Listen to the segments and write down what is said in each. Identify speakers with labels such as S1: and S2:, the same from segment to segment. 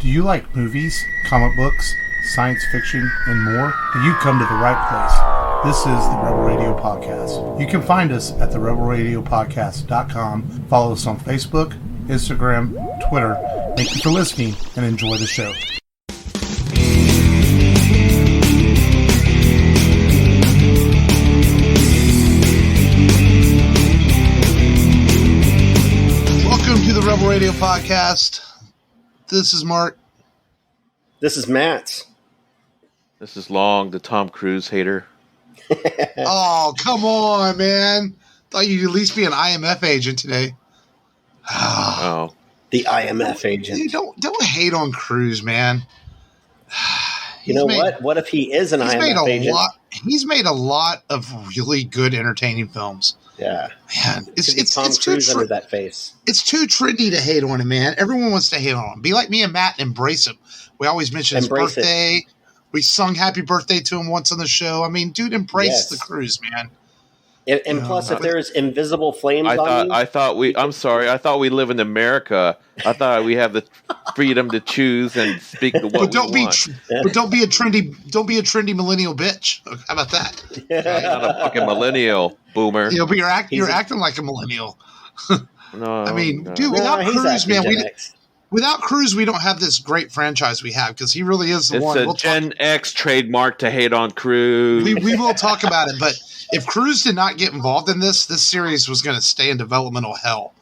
S1: Do you like movies, comic books, science fiction, and more? Then you come to the right place. This is the Rebel Radio Podcast. You can find us at therebelradiopodcast.com. Follow us on Facebook, Instagram, Twitter. Thank you for listening and enjoy the show. Welcome to the Rebel Radio Podcast. This is Mark.
S2: This is Matt.
S3: This is Long, the Tom Cruise hater.
S1: Oh, come on, man. Thought you'd at least be an IMF agent today.
S3: Oh.
S2: The IMF agent.
S1: Dude, don't hate on Cruise, man.
S2: You know what? What if he is an IMF agent?
S1: He's made a lot of really good, entertaining films.
S2: Yeah.
S1: Man, it's
S2: Tom Cruise under that face.
S1: It's too trendy to hate on him, man. Everyone wants to hate on him. Be like me and Matt and embrace him. We always mention his birthday. We sung happy birthday to him once on the show. I mean, dude, embrace the Cruise, man.
S2: And plus, if there's invisible flames
S3: I thought we live in America. I thought we have the freedom to choose and speak the what we want.
S1: But don't be a trendy millennial bitch. How about that?
S3: I'm not a fucking millennial boomer.
S1: But you're acting like a millennial.
S3: No,
S1: I mean, dude, without Cruise, man, without Cruise, we don't have this great franchise we have because he really is the one.
S3: It's a Gen X trademark to hate on Cruise.
S1: We will talk about it, but if Cruise did not get involved in this series was going to stay in developmental hell.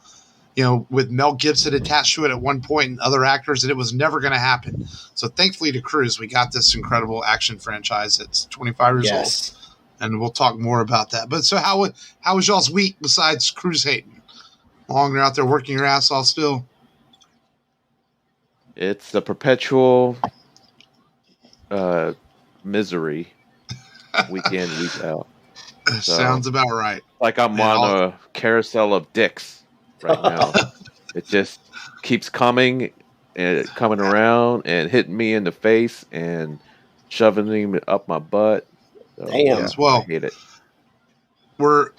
S1: You know, with Mel Gibson attached to it at one point and other actors, and it was never going to happen. So thankfully to Cruise, we got this incredible action franchise that's 25 years old. And we'll talk more about that. But so how was y'all's week besides Cruise hating? Long you're out there working your ass off still?
S3: It's a perpetual misery, week in, week out. So,
S1: sounds about right.
S3: Like I'm on a carousel of dicks right now. It just keeps coming around and hitting me in the face and shoving him up my butt. So,
S2: Damn.
S1: Well,
S3: I hate it.
S1: We're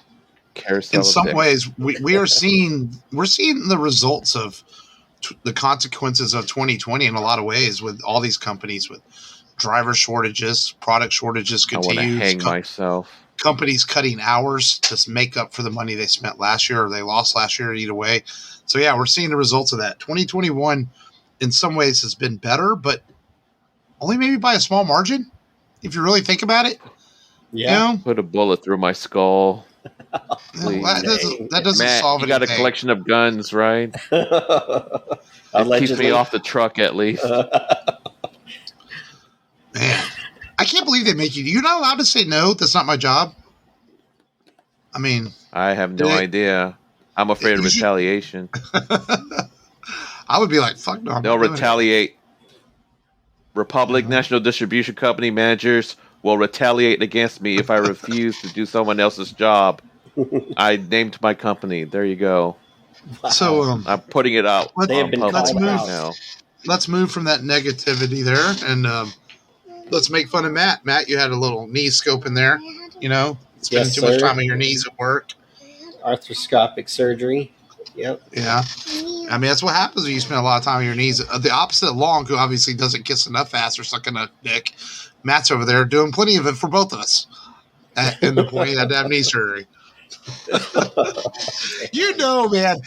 S3: carousel
S1: in some
S3: dicks.
S1: ways we're seeing the results of the consequences of 2020 in a lot of ways with all these companies with driver shortages, product shortages continue.
S3: I want to hang myself.
S1: Companies cutting hours to make up for the money they spent last year or they lost last year either way. So yeah, we're seeing the results of that. 2021 in some ways has been better, but only maybe by a small margin if you really think about it.
S2: Yeah.
S1: You know?
S3: Put a bullet through my skull.
S1: That doesn't
S3: Matt,
S1: solve anything.
S3: You got a collection of guns, right? It keeps me off the truck at least.
S1: Man, I can't believe they make you. You're not allowed to say no. That's not my job. I mean,
S3: I have no idea. I'm afraid of retaliation.
S1: I would be like, fuck no.
S3: They'll retaliate. Republic National Distribution Company managers will retaliate against me if I refuse to do someone else's job. I named my company. There you go.
S2: Wow.
S1: So
S3: I'm putting it out.
S1: Let's move from that negativity there, and let's make fun of Matt. Matt, you had a little knee scope in there. You know, spending too much time on your knees at work.
S2: Arthroscopic surgery. Yep.
S1: Yeah. I mean, that's what happens when you spend a lot of time on your knees. The opposite of Long, who obviously doesn't kiss enough ass or suck enough dick. Matt's over there doing plenty of it for both of us. In the point he had to have knee surgery. You know, man,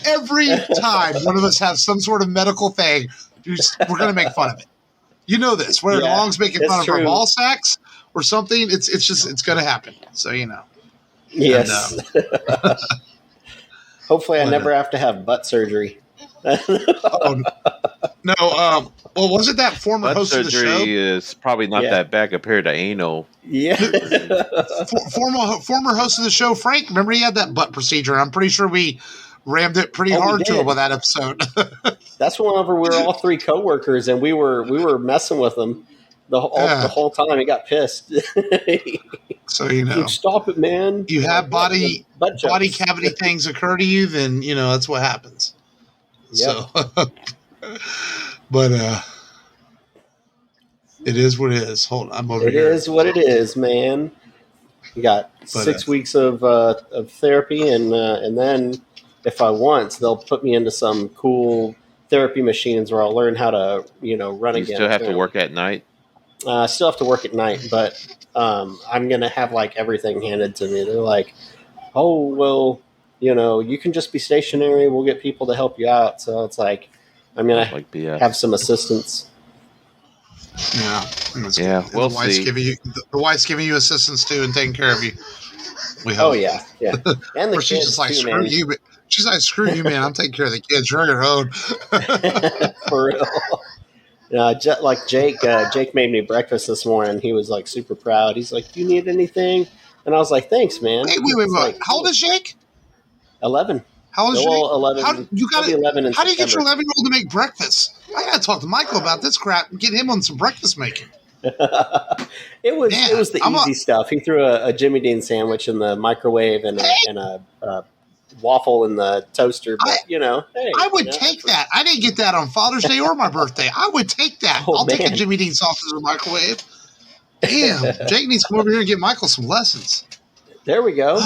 S1: every time one of us has some sort of medical thing, we're going to make fun of it. You know this. Whether Long's making fun of our ball sacks or something, it's going to happen. So, you know.
S2: Yes. And, hopefully I never have to have butt surgery.
S1: No, well, wasn't that former
S3: butt
S1: host of the show?
S3: Surgery is probably not that bad compared to anal.
S2: Yeah.
S1: former host of the show, Frank, remember he had that butt procedure. I'm pretty sure we rammed it pretty hard to him with that episode.
S2: That's whenever we were all three coworkers and we were messing with him the whole time. He got pissed.
S1: So, you know,
S2: stop it, man.
S1: You have body cavity things occur to you, then, you know, that's what happens. Yep. So, but it is what it is. Hold on, I'm over here.
S2: It is what it is, man. You got 6 weeks of therapy, and then if I want, they'll put me into some cool therapy machines where I'll learn how to, run
S3: You
S2: again.
S3: still have to work at night?
S2: I still have to work at night, but I'm going to have like everything handed to me. They're like, oh, well, you can just be stationary. We'll get people to help you out. So it's like, I'm going
S3: Like
S2: to
S3: BS.
S2: have some assistance.
S1: Yeah.
S3: Yeah, we'll see.
S1: The wife's giving you assistance too and taking care of you. We
S2: Oh,
S1: hope.
S2: yeah. And the
S1: Or she's
S2: kids
S1: just like,
S2: too,
S1: screw
S2: man.
S1: you. She's like, screw you, man. I'm taking care of the kids. You're on your own.
S2: For real. Like Jake made me breakfast this morning. He was like super proud. He's like, "Do you need anything?" And I was like, "Thanks, man."
S1: Wait.
S2: Like,
S1: How old is Jake?
S2: 11.
S1: How old is Jake?
S2: 11.
S1: How do you get your
S2: September.
S1: 11-year-old to make breakfast? I gotta talk to Michael about this crap and get him on some breakfast making.
S2: It was the easy stuff. He threw a Jimmy Dean sandwich in the microwave and a waffle in the toaster. But hey,
S1: I would take that. I didn't get that on Father's Day or my birthday. I would take that. I'll take a Jimmy Dean sausage in the microwave. Damn, Jake needs to come over here and get Michael some lessons.
S2: There we go.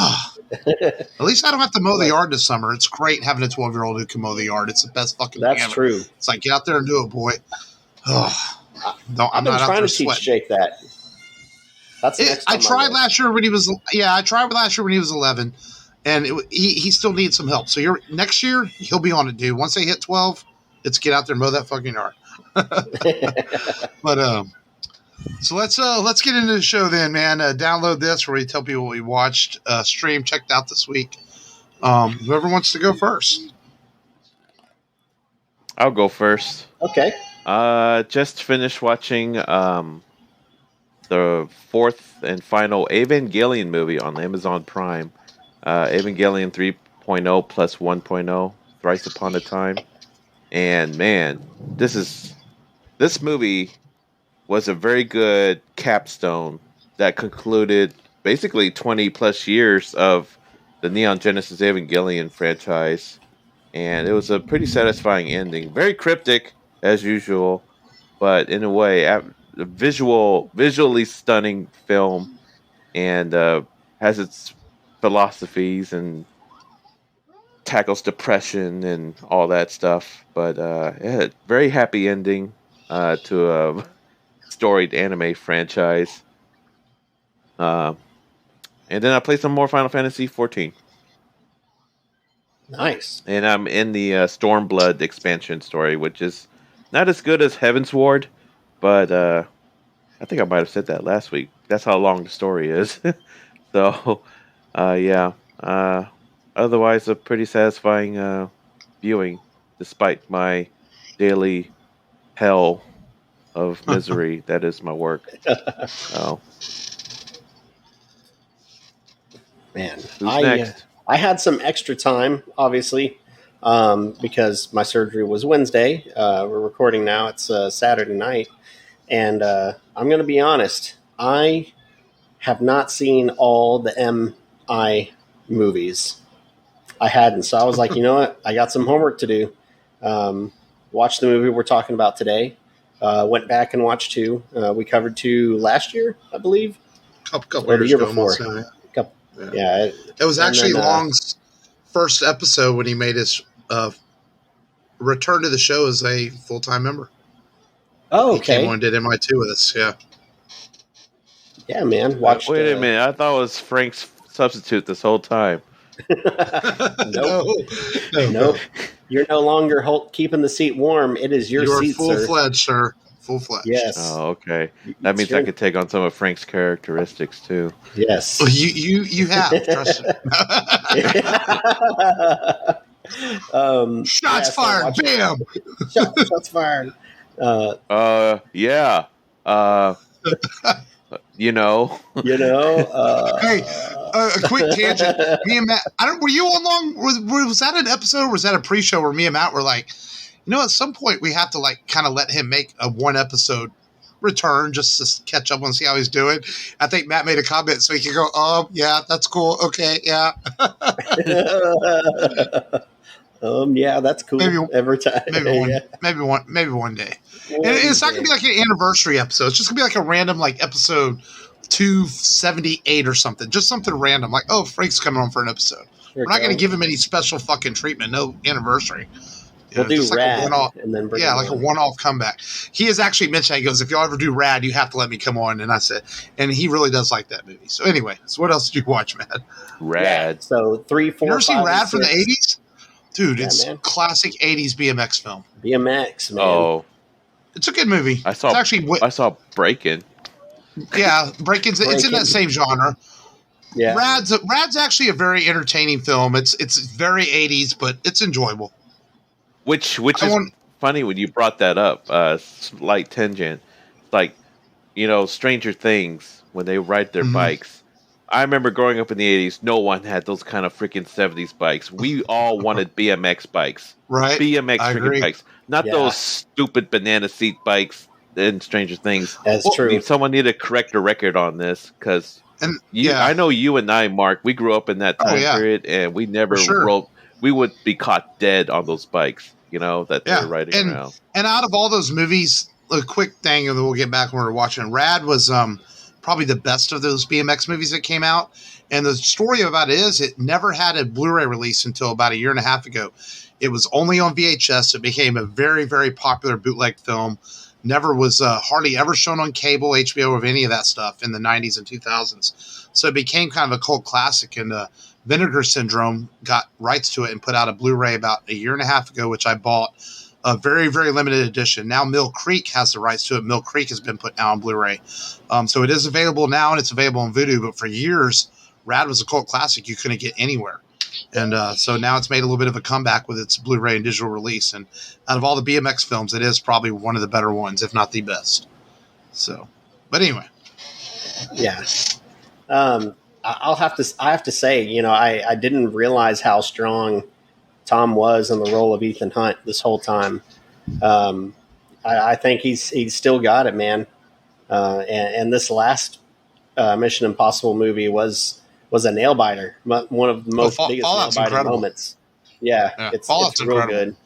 S1: At least I don't have to mow the yard this summer. It's great having a 12-year-old who can mow the yard. It's the best fucking thing ever.
S2: True.
S1: It's like, get out there and do it, boy.
S2: I'm been trying to teach Jake that.
S1: I tried last year when he was 11, and he still needs some help. So next year he'll be on it, dude. Once they hit 12, it's get out there and mow that fucking yard. But so let's get into the show then, man. Download this where we tell people what we watched, stream, checked out this week. Whoever wants to go first.
S3: I'll go first.
S2: Okay.
S3: Just finished watching the fourth and final Evangelion movie on Amazon Prime. Evangelion 3.0 plus 1.0, Thrice Upon a Time. And man, this movie was a very good capstone that concluded basically 20 plus years of the Neon Genesis Evangelion franchise. And it was a pretty satisfying ending. Very cryptic, as usual, but in a way, a visually stunning film, and has its philosophies and tackles depression and all that stuff. But yeah, very happy ending to a storied anime franchise. And then I played some more Final Fantasy 14.
S2: Nice.
S3: And I'm in the Stormblood expansion story, which is not as good as Heaven's Ward, but I think I might have said that last week. That's how long the story is. So, yeah. Otherwise, a pretty satisfying viewing, despite my daily hell of misery that is my work. Oh.
S2: Man,
S3: Who's next?
S2: I had some extra time, obviously, because my surgery was Wednesday. We're recording now. It's Saturday night. And I'm going to be honest. I have not seen all the MI movies. I hadn't. So I was like, you know what? I got some homework to do. Watch the movie we're talking about today. Went back and watched 2. We covered 2 last year, I believe.
S1: Couple
S2: or the
S1: years
S2: year
S1: ago,
S2: before. Yeah.
S1: It was actually Long's first episode when he made his return to the show as a full-time member.
S2: Oh, okay.
S1: He came on and did MI2 with us, yeah.
S2: Yeah, man. Watched,
S3: wait a minute. I thought it was Frank's substitute this whole time.
S2: Nope. You're no longer keeping the seat warm. It is your seat, sir.
S1: You're full-fledged, sir. Full-fledged.
S2: Yes.
S3: Oh, okay. That means I could take on some of Frank's characteristics, too.
S2: Yes.
S1: You have, trust me. Shots fired. Bam!
S2: Shots fired.
S3: Yeah. You know.
S1: Hey, a quick tangent. Me and Matt, were you on long? Was that an episode or was that a pre-show where me and Matt were like, at some point we have to kind of let him make a 1 episode return just to catch up and see how he's doing. I think Matt made a comment so he could go, yeah, that's cool. Okay, yeah.
S2: Yeah, that's cool. Every time.
S1: Maybe one day. And it's not going to be like an anniversary episode. It's just going to be like a random episode 278 or something. Just something random. Frank's coming on for an episode. We're not going to give him any special fucking treatment. No anniversary.
S2: We'll do
S1: just like a
S2: Rad
S1: one-off.
S2: and then bring
S1: Yeah,
S2: him
S1: like a
S2: on.
S1: one-off comeback. He has actually mentioned, he goes, if y'all ever do Rad, you have to let me come on. And I said, and he really does like that movie. So anyway, so what else did you watch, man?
S2: Yeah.
S3: Rad.
S2: So 3, 4,
S1: You ever
S2: 5,
S1: seen
S2: and
S1: Rad from the
S2: 6.
S1: 80s? Dude,
S2: Yeah,
S1: it's
S2: man.
S1: classic 80s BMX film.
S2: BMX, man.
S3: Oh,
S1: It's a good movie.
S3: I
S1: It's actually,
S3: I saw Breakin'.
S1: yeah, Breaking's, it's in that same genre.
S2: Yeah.
S1: Rad's actually a very entertaining film. It's very 80s, but it's enjoyable.
S3: Which is funny when you brought that up. Slight tangent. Like, Stranger Things, when they ride their bikes. I remember growing up in the 80s, no one had those kind of freaking 70s bikes. We all wanted BMX bikes.
S1: Right.
S3: BMX
S1: I
S3: freaking
S1: agree.
S3: bikes. Not those stupid banana seat bikes in Stranger Things.
S2: That's true.
S3: Someone need to correct the record on this, because
S1: yeah.
S3: I know you and I, Mark, we grew up in that time period, and we never we would be caught dead on those bikes, that they were riding around.
S1: And out of all those movies, a quick thing, and then we'll get back when we're watching. Rad was probably the best of those BMX movies that came out. And the story about it is it never had a Blu-ray release until about a year and a half ago. It was only on VHS. It became a very, very popular bootleg film. Never was hardly ever shown on cable, HBO, or any of that stuff in the 90s and 2000s. So it became kind of a cult classic. And Vinegar Syndrome got rights to it and put out a Blu-ray about a year and a half ago, which I bought. A very, very limited edition. Now Mill Creek has the rights to it. Mill Creek has been put now on Blu-ray. So it is available now, and it's available on Vudu. But for years, Rad was a cult classic you couldn't get anywhere. And so now it's made a little bit of a comeback with its Blu-ray and digital release. And out of all the BMX films, it is probably one of the better ones, if not the best. So, but anyway.
S2: Yeah. I have to say, I didn't realize how strong Tom was in the role of Ethan Hunt this whole time. I think he's still got it, man. And this last Mission Impossible movie was a nail biter, one of the most biggest nail biter moments. Yeah, it's real incredible. Good.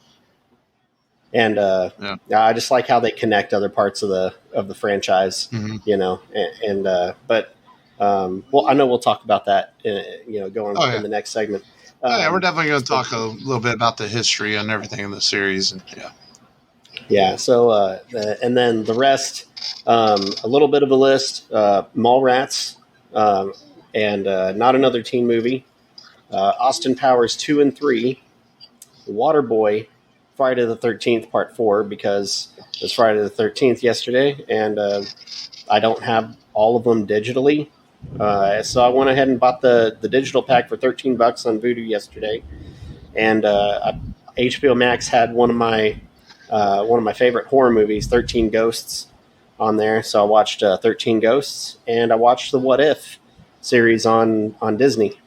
S2: And I just like how they connect other parts of the franchise, but I know we'll talk about that, going in the next segment.
S1: We're definitely going to talk a little bit about the history and everything in the series, and
S2: yeah. So and then the rest, a little bit of a list: Mallrats, and Not Another Teen Movie, Austin Powers 2 and 3, Waterboy, Friday the 13th Part 4, because it was Friday the 13th yesterday, and I don't have all of them digitally. So I went ahead and bought the digital pack for $13 on Vudu yesterday, and HBO Max had one of my favorite horror movies, 13 Ghosts, on there. So I watched 13 Ghosts, and I watched the What If series on Disney,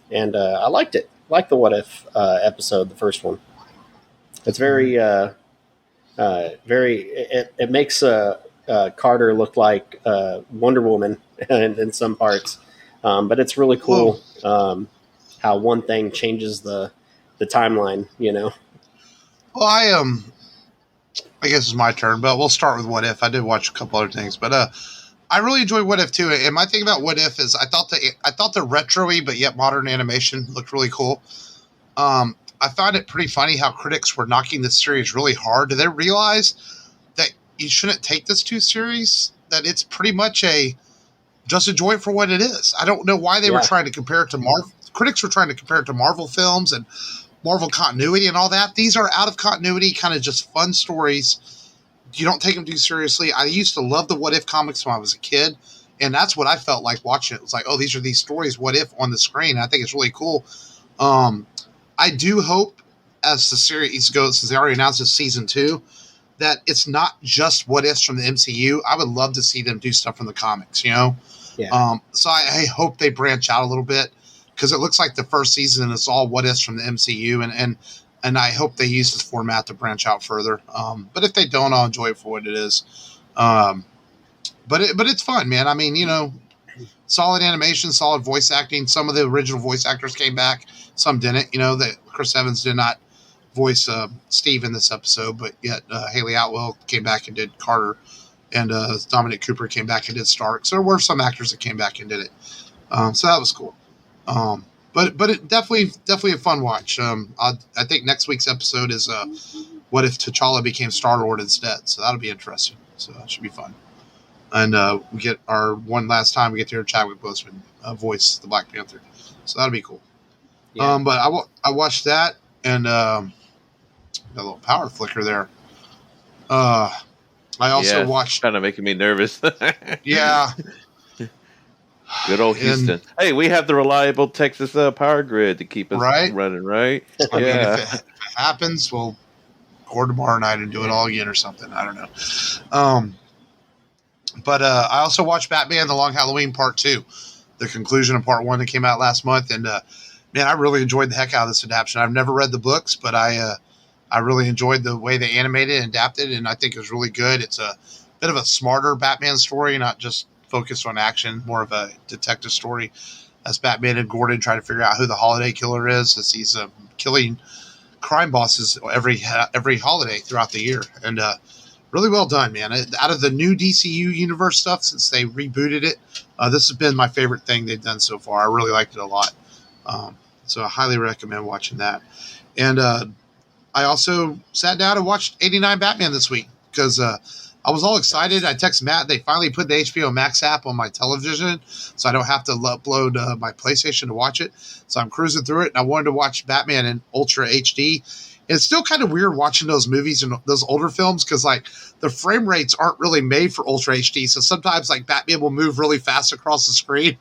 S2: and I liked it. Liked the What If episode, the first one. It's very it makes Carter look like Wonder Woman in some parts, but it's really cool how one thing changes the timeline.
S1: Well, I guess it's my turn, but we'll start with What If. I did watch a couple other things, but I really enjoyed What If too. And my thing about What If is I thought the retro-y but yet modern animation looked really cool. I found it pretty funny how critics were knocking this series really hard. Do they realize that you shouldn't take this too serious? That it's pretty much just enjoy it for what it is. I don't know why they were trying to compare it to Marvel. Critics were trying to compare it to Marvel films and Marvel continuity and all that. These are out of continuity, kind of just fun stories. You don't take them too seriously. I used to love the What If comics when I was a kid, and that's what I felt like watching it. It was like, oh, these are these stories, What If, on the screen. And I think it's really cool. I do hope, as the series goes, since they already announced it's season 2, that it's not just What Ifs from the MCU. I would love to see them do stuff from the comics, Yeah. So I hope they branch out a little bit, because it looks like the first season is all What Ifs from the MCU, and I hope they use this format to branch out further. But if they don't, I'll enjoy it for what it is. But it's fun, man. I mean, solid animation, solid voice acting. Some of the original voice actors came back, some didn't. That Chris Evans did not voice Steve in this episode, but yet Haley Atwell came back and did Carter, and Dominic Cooper came back and did Stark. So there were some actors that came back and did it. So that was cool. but it definitely a fun watch. I think next week's episode is what if T'Challa became Star-Lord instead? So that'll be interesting. So that should be fun. And we get our one last time we get to hear Chadwick Boseman voice the Black Panther. So that'll be cool.
S2: Yeah.
S1: But I watched that and a little power flicker there. I also watched.
S3: Kind of making me nervous.
S1: Yeah.
S3: Good old Houston. Hey, we have the reliable Texas power grid to keep us running, right?
S1: I mean, if it happens, we'll record tomorrow night and do it all again or something. I don't know. But I also watched Batman: The Long Halloween Part 2, the conclusion of Part 1 that came out last month, and man, I really enjoyed the heck out of this adaptation. I've never read the books, but I really enjoyed the way they animated and adapted, and I think it was really good. It's a bit of a smarter Batman story, not just focused on action, more of a detective story as Batman and Gordon try to figure out who the holiday killer is, as he's killing crime bosses every holiday throughout the year. And really well done, man. Out of the new DCU universe stuff, since they rebooted it, this has been my favorite thing they've done so far. I really liked it a lot. So I highly recommend watching that. And I also sat down and watched 89 Batman this week because I was all excited. I texted Matt. They finally put the HBO Max app on my television, so I don't have to upload my PlayStation to watch it. So I'm cruising through it, and I wanted to watch Batman in Ultra HD. And it's still kind of weird watching those movies and those older films because, like, the frame rates aren't really made for Ultra HD. So sometimes, like, Batman will move really fast across the screen.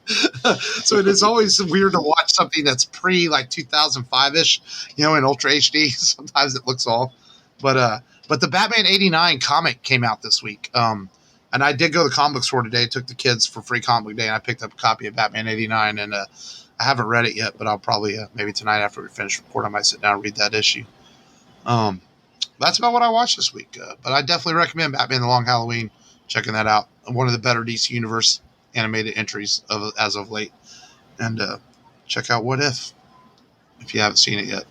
S1: So it is always weird to watch something that's like 2005-ish, in Ultra HD. Sometimes it looks off. But the Batman 89 comic came out this week. And I did go to the comic book store today, took the kids for free comic book day, and I picked up a copy of Batman 89. And I haven't read it yet, but I'll probably, maybe tonight after we finish recording, I might sit down and read that issue. That's about what I watched this week. But I definitely recommend Batman The Long Halloween, checking that out. One of the better DC Universe animated entries as of late. And check out What If you haven't seen it yet.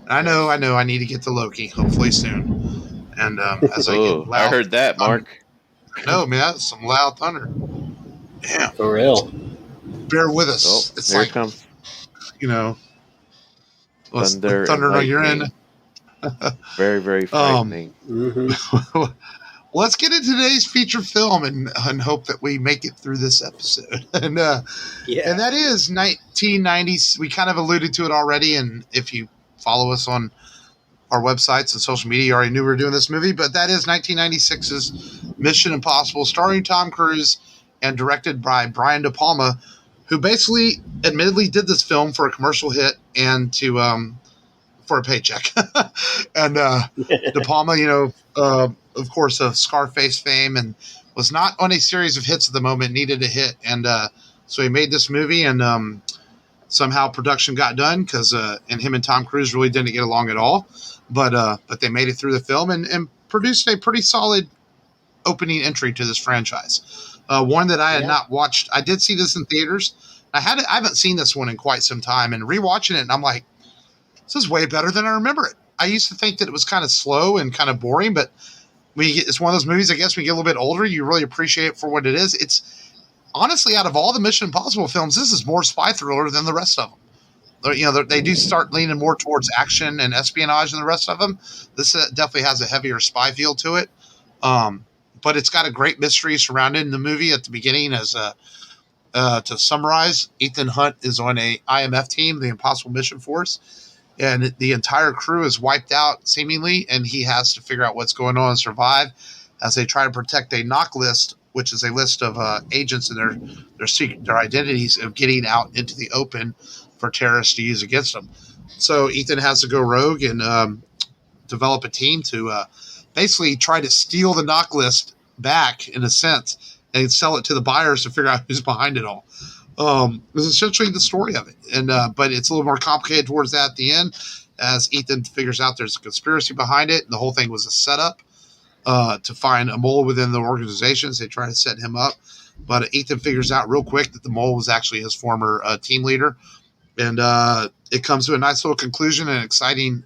S1: And I know I need to get to Loki, hopefully soon. And as I get loud,
S3: I heard that, Mark.
S1: No, man, that's some loud thunder. Damn.
S2: For real.
S1: Bear with us. It's
S3: here
S1: like,
S3: it comes.
S1: Thunder on your end.
S3: Very, very frightening.
S1: Let's get into today's feature film and hope that we make it through this episode. And that is 1990s. We kind of alluded to it already, and if you follow us on our websites and social media, you already knew we were doing this movie, but that is 1996's Mission Impossible, starring Tom Cruise and directed by Brian De Palma, who basically admittedly did this film for a commercial hit and for a paycheck. And De Palma, of course, of Scarface fame, and was not on a series of hits at the moment, needed a hit. And so he made this movie, and somehow production got done because and him and Tom Cruise really didn't get along at all. But they made it through the film and produced a pretty solid opening entry to this franchise. One that I had not watched. I did see this in theaters. I haven't seen this one in quite some time, and rewatching it, and I'm like, this is way better than I remember it. I used to think that it was kind of slow and kind of boring, but it's one of those movies, I guess, when you get a little bit older, you really appreciate it for what it is. It's honestly, out of all the Mission Impossible films, this is more spy thriller than the rest of them. They do start leaning more towards action and espionage than the rest of them. This definitely has a heavier spy feel to it. But it's got a great mystery surrounding the movie at the beginning. As to summarize, Ethan Hunt is on a IMF team, the Impossible Mission Force, and the entire crew is wiped out seemingly, and he has to figure out what's going on and survive as they try to protect a knock list, which is a list of agents and their identities of getting out into the open for terrorists to use against them. So Ethan has to go rogue and develop a team to basically try to steal the knock list back, in a sense, and sell it to the buyers to figure out who's behind it all. It's essentially the story of it. And but it's a little more complicated towards that at the end, as Ethan figures out there's a conspiracy behind it. And the whole thing was a setup to find a mole within the organizations. They try to set him up. But Ethan figures out real quick that the mole was actually his former team leader. And it comes to a nice little conclusion, an exciting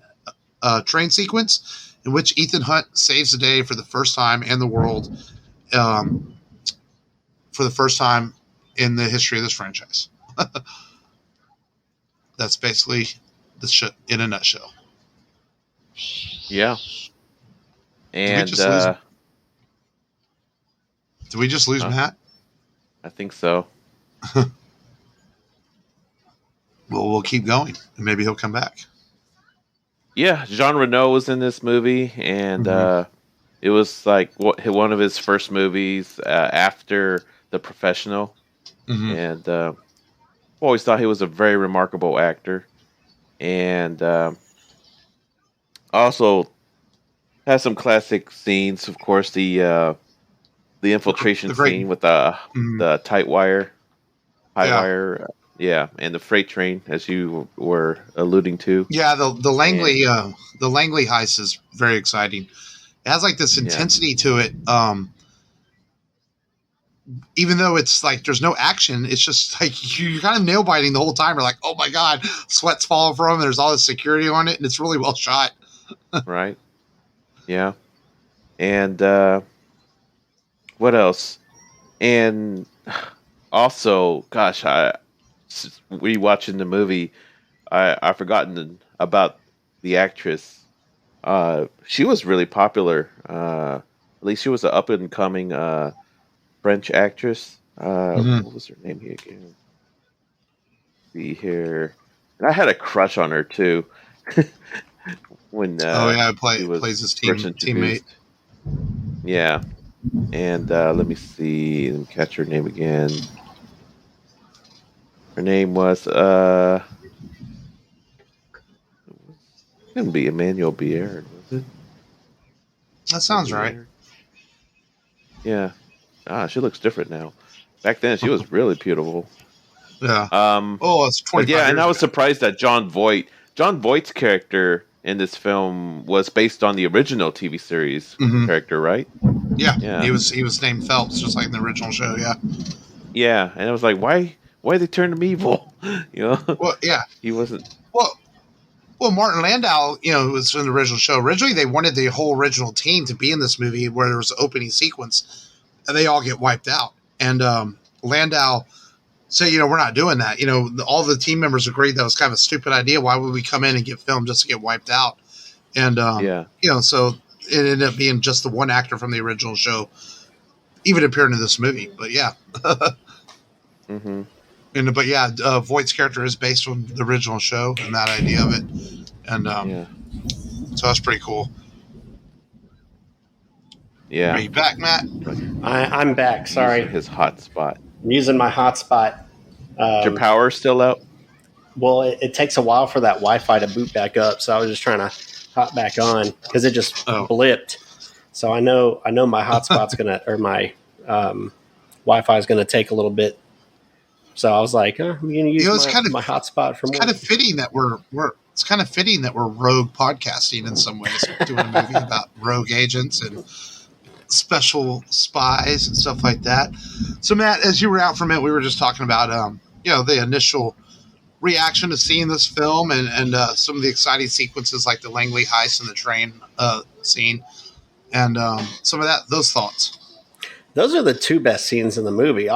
S1: train sequence in which Ethan Hunt saves the day for the first time in the world, for the first time in the history of this franchise. that's basically the show in a nutshell.
S3: Yeah. And
S1: Did we just lose Matt?
S3: I think so.
S1: Well, we'll keep going, and maybe he'll come back.
S3: Yeah, Jean Reno was in this movie, and it was like one of his first movies after The Professional. And always thought he was a very remarkable actor, and also has some classic scenes. Of course, the infiltration scene with the tight wire, wire. Yeah, and the freight train, as you were alluding to.
S1: Yeah, the Langley heist is very exciting. It has like this intensity to it. Even though it's like there's no action, it's just like you're kind of nail biting the whole time. You're like, oh my god, sweat's falling from him. There's all this security on it, and it's really well shot.
S3: Right. Yeah. And what else? And also, gosh, rewatching the movie, I've forgotten about the actress. She was really popular. At least she was an up and coming French actress. What was her name here again? See here, and I had a crush on her too. When
S1: plays his teammate.
S3: Yeah, and let me see. Let me catch her name again. Her name was couldn't be Emmanuel Biard, was it?
S1: That sounds right.
S3: Yeah. She looks different now. Back then, she was really beautiful.
S1: Yeah. It's 25
S3: yeah, and I was
S1: ago.
S3: surprised that John Voight's character in this film was based on the original TV series character, right?
S1: Yeah. He was named Phelps, just like in the original show. Yeah.
S3: Yeah, and I was like, why they turn him evil?
S1: Well, yeah.
S3: He wasn't.
S1: Well, Martin Landau, was in the original show. Originally, they wanted the whole original team to be in this movie where there was an opening sequence, and they all get wiped out. And Landau said, we're not doing that. All the team members agreed that was kind of a stupid idea. Why would we come in and get filmed just to get wiped out? And, so it ended up being just the one actor from the original show, even appearing in this movie. But, yeah. Voight's character is based on the original show and that idea of it. And so that's pretty cool.
S3: Yeah.
S1: Are you back, Matt?
S2: I'm back. Sorry.
S3: His hotspot.
S2: I'm using my hotspot.
S3: Is your power still out?
S2: Well, it takes a while for that Wi-Fi to boot back up, so I was just trying to hop back on because it just blipped. So I know my hotspot's my Wi-Fi is gonna take a little bit. So I was like, I'm going to use my hotspot from.
S1: It's kind of fitting that we're rogue podcasting in some ways, doing a movie about rogue agents and special spies and stuff like that. So Matt, as you were out from it, we were just talking about the initial reaction to seeing this film and some of the exciting sequences like the Langley heist and the train scene and some of those thoughts.
S2: Those are the two best scenes in the movie.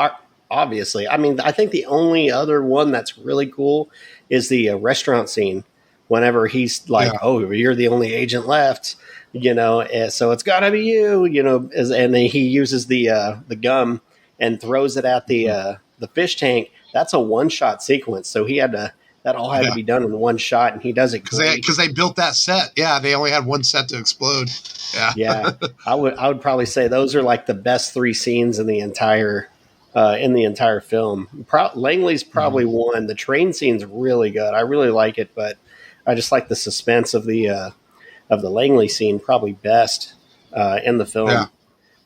S2: Obviously. I mean, I think the only other one that's really cool is the restaurant scene whenever he's like, oh, you're the only agent left, so it's got to be you, and then he uses the gum and throws it at the fish tank. That's a one-shot sequence. So that all had to be done in one shot, and he does it great.
S1: Because they built that set. Yeah, they only had one set to explode. Yeah.
S2: Yeah. I would probably say those are like the best three scenes in the entire film. Langley's probably one. The train scene's really good. I really like it, but I just like the suspense of the Langley scene probably best in the film. Yeah.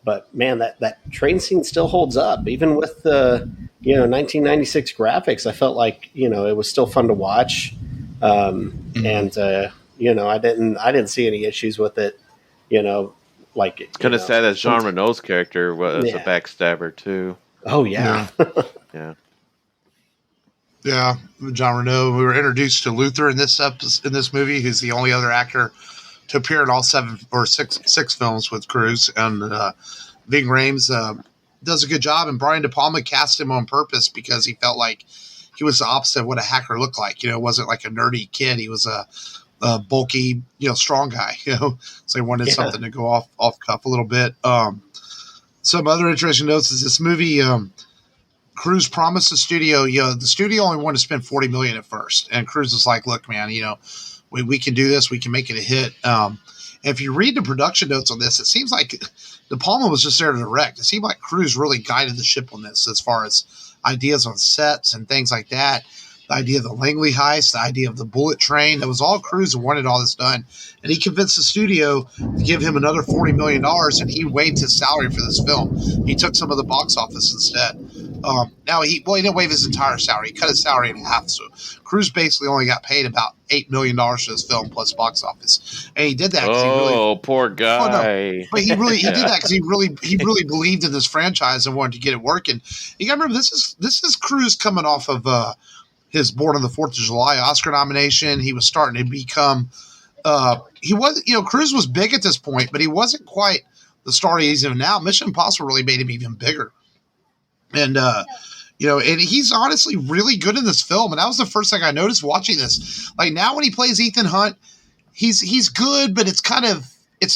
S2: But man, that train scene still holds up, even with the 1996 graphics. I felt like it was still fun to watch, and I didn't see any issues with it. Like
S3: it's kind of sad that Jean Reno's character was a backstabber too.
S2: Oh yeah.
S1: Yeah, Jean Reno. We were introduced to Luther in this movie, who's the only other actor to appear in all six films with Cruise, and Ving Rhames does a good job. And Brian De Palma cast him on purpose because he felt like he was the opposite of what a hacker looked like. You know, it wasn't like a nerdy kid. He was a bulky, strong guy. So he wanted something to go off cuff a little bit. Some other interesting notes is this movie. Cruise promised the studio, the studio only wanted to spend $40 million at first, and Cruise was like, "Look, man, we can do this. We can make it a hit." And if you read the production notes on this, it seems like De Palma was just there to direct. It seemed like Cruise really guided the ship on this as far as ideas on sets and things like that. The idea of the Langley heist, the idea of the bullet train, that was all Cruise who wanted all this done. And he convinced the studio to give him another $40 million, and he waived his salary for this film. He took some of the box office instead. Now he didn't waive his entire salary. He cut his salary in half. So Cruise basically only got paid about $8 million for this film plus box office. And he did that.
S3: Poor guy.
S1: No, but he did that because he really believed in this franchise and wanted to get it working. You got to remember, this is Cruise coming off of his Born on the 4th of July Oscar nomination. He was starting to become, Cruise was big at this point, but he wasn't quite the star he is now. Mission Impossible really made him even bigger. And, and he's honestly really good in this film. And that was the first thing I noticed watching this. Like now when he plays Ethan Hunt, he's good, but it's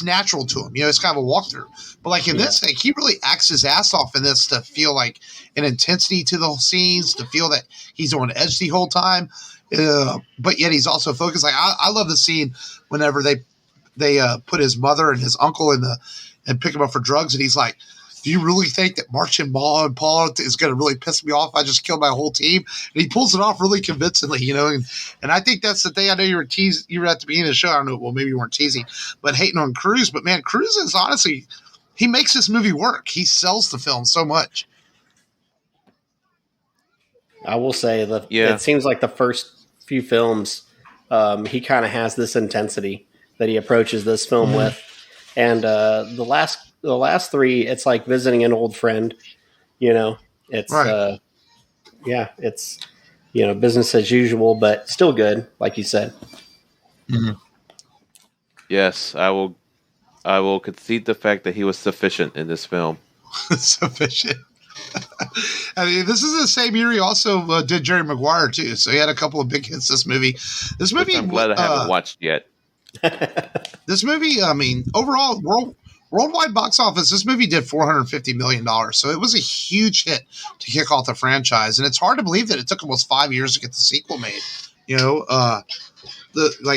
S1: natural to him. It's kind of a walkthrough. But like in this thing, he really acts his ass off in this to feel like an intensity to the scenes, to feel that he's on edge the whole time. But yet he's also focused. Like I love the scene whenever they put his mother and his uncle and pick him up for drugs. And he's like, "Do you really think that marching Ma and Paul is going to really piss me off? I just killed my whole team." And he pulls it off really convincingly, and I think that's the thing. I know you were at the beginning of the show. I don't know. Well, maybe you weren't teasing, but hating on Cruise. But man, Cruise is honestly, he makes this movie work. He sells the film so much.
S2: I will say that it seems like the first few films, he kind of has this intensity that he approaches this film with. And the last three, it's like visiting an old friend, it's,
S1: right.
S2: It's, business as usual, but still good. Like you said.
S1: Mm-hmm.
S3: Yes, I will concede the fact that he was sufficient in this film.
S1: Sufficient. I mean, this is the same year he also did Jerry Maguire too. So he had a couple of big hits. This movie,
S3: I'm glad I haven't watched yet.
S1: This movie, I mean, overall worldwide box office, this movie did $450 million. So it was a huge hit to kick off the franchise. And it's hard to believe that it took almost 5 years to get the sequel made.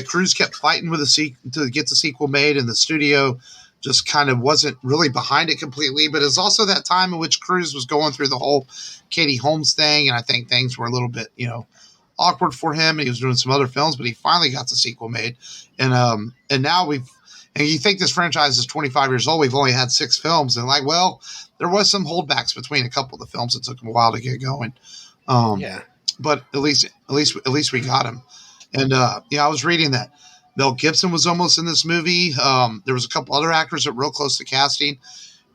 S1: Cruise kept fighting with to get the sequel made, and the studio just kind of wasn't really behind it completely. But it's also that time in which Cruise was going through the whole Katie Holmes thing. And I think things were a little bit, awkward for him. And he was doing some other films, but he finally got the sequel made. And now and you think this franchise is 25 years old. We've only had 6 films, and there was some holdbacks between a couple of the films. It took them a while to get going. But at least we got him. And I was reading that Mel Gibson was almost in this movie. There was a couple other actors that were real close to casting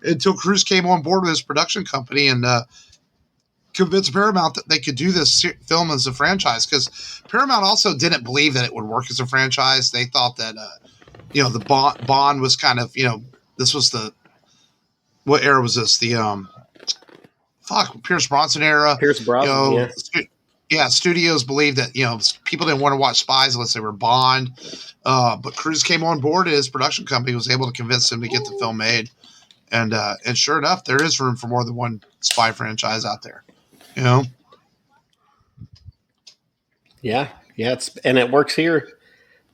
S1: until Cruise came on board with his production company and convinced Paramount that they could do this film as a franchise, because Paramount also didn't believe that it would work as a franchise. They thought that the Bond was kind of, this was what era was this? The Pierce Bronson era.
S2: Pierce Brosnan.
S1: Studios believed that people didn't want to watch spies unless they were Bond. But Cruise came on board, and his production company was able to convince him to get the film made. And sure enough, there is room for more than one spy franchise out there.
S2: Yeah, and it works here.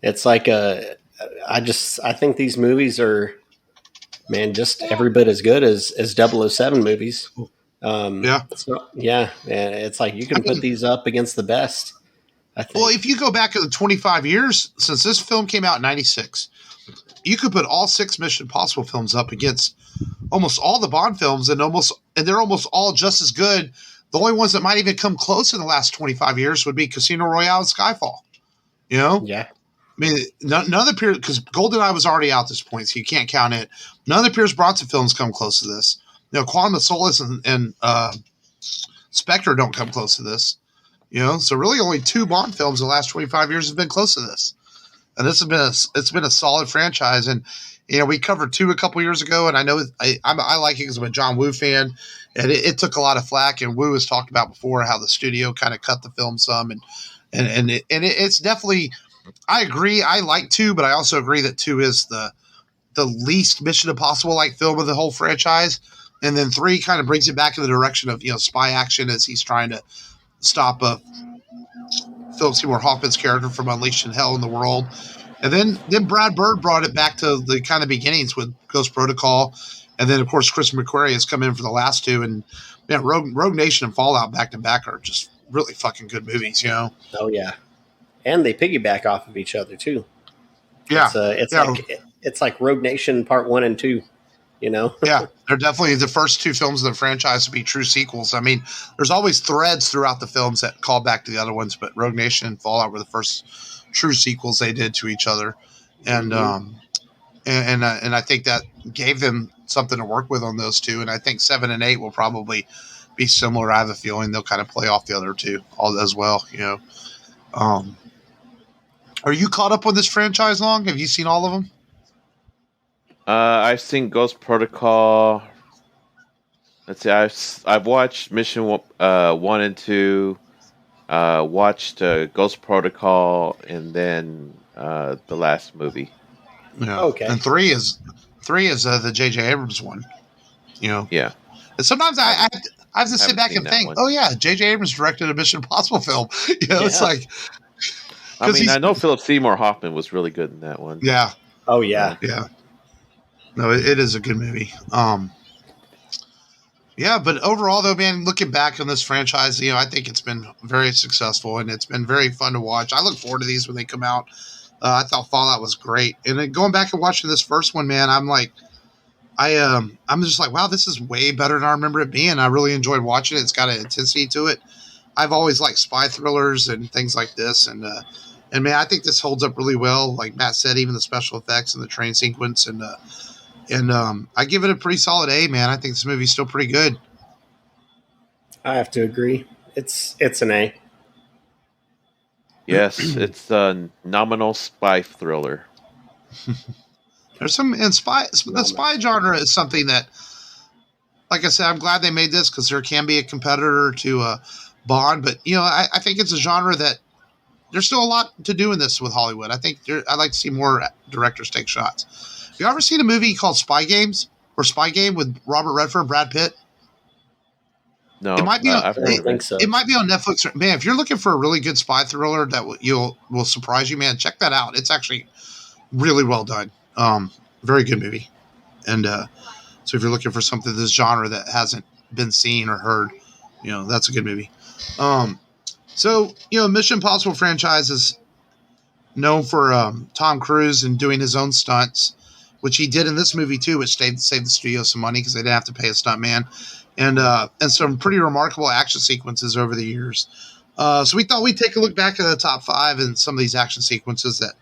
S2: It's like I think these movies are, man, just every bit as good as 007 movies. It's like you can put these up against the best, I think.
S1: Well, if you go back to the 25 years since this film came out in 96, you could put all 6 Mission Impossible films up against almost all the Bond films, and they're almost all just as good. The only ones that might even come close in the last 25 years would be Casino Royale and Skyfall.
S2: Yeah.
S1: I mean, none of the Pierce, because GoldenEye was already out at this point, so you can't count it. None of the Pierce Bronson films come close to this. Quantum of Solace and Spectre don't come close to this. So really only 2 Bond films in the last 25 years have been close to this. And this has been it's been a solid franchise. And We covered 2 a couple years ago, and I know I like it because I'm a John Woo fan, and it took a lot of flack. And Woo has talked about before how the studio kind of cut the film some, it's definitely. I agree. I like 2, but I also agree that 2 is the least Mission Impossible like film of the whole franchise, and then 3 kind of brings it back in the direction of spy action as he's trying to stop Philip Seymour Hoffman's character from unleashing hell in the world. And then Brad Bird brought it back to the kind of beginnings with Ghost Protocol. And then, of course, Chris McQuarrie has come in for the last 2. And Rogue Nation and Fallout back to back are just really fucking good movies,
S2: Oh, yeah. And they piggyback off of each other, too.
S1: Yeah.
S2: It's like Rogue Nation Part 1 and 2.
S1: Yeah, they're definitely the first 2 films of the franchise to be true sequels. I mean, there's always threads throughout the films that call back to the other ones, but Rogue Nation and Fallout were the first true sequels they did to each other, and I think that gave them something to work with on those 2. And I think 7 and 8 will probably be similar. I have a feeling they'll kind of play off the other 2 all as well. Are you caught up on this franchise long? Have you seen all of them?
S3: I've seen Ghost Protocol. Let's see. I've watched Mission 1 and 2. Watched Ghost Protocol, and then the last movie.
S1: Yeah.
S2: Okay.
S1: And 3 is the J.J. Abrams one.
S3: Yeah.
S1: And sometimes I have to sit back and think,
S3: one.
S1: oh yeah, J.J. Abrams directed a Mission Impossible film. It's like.
S3: I mean, I know Philip Seymour Hoffman was really good in that one.
S1: Yeah.
S2: Oh yeah.
S1: Yeah. No, it is a good movie. Yeah, but overall, though, man, looking back on this franchise, I think it's been very successful, and it's been very fun to watch. I look forward to these when they come out. I thought Fallout was great, and then going back and watching this first one, man, I'm like, I'm just like, wow, this is way better than I remember it being. I really enjoyed watching it. It's got an intensity to it. I've always liked spy thrillers and things like this, and man, I think this holds up really well. Like Matt said, even the special effects and the train sequence, and I give it a pretty solid A, man. I think this movie's still pretty good.
S2: I have to agree. It's an A.
S3: Yes, it's a nominal spy thriller.
S1: There's some the spy genre is something that, like I said, I'm glad they made this because there can be a competitor to Bond, but I think it's a genre that there's still a lot to do in this with Hollywood. I think I'd like to see more directors take shots. You ever seen a movie called Spy Games or Spy Game with Robert Redford and Brad Pitt?
S3: No,
S1: it might be.
S2: I don't think so.
S1: It might be on Netflix. Man, if you're looking for a really good spy thriller that will surprise you, man, check that out. It's actually really well done. Very good movie. And so if you're looking for something this genre that hasn't been seen or heard, that's a good movie. So Mission Impossible franchise is known for Tom Cruise and doing his own stunts, which he did in this movie too, which saved the studio some money because they didn't have to pay a stuntman, and some pretty remarkable action sequences over the years. So we thought we'd take a look back at the top 5 and some of these action sequences that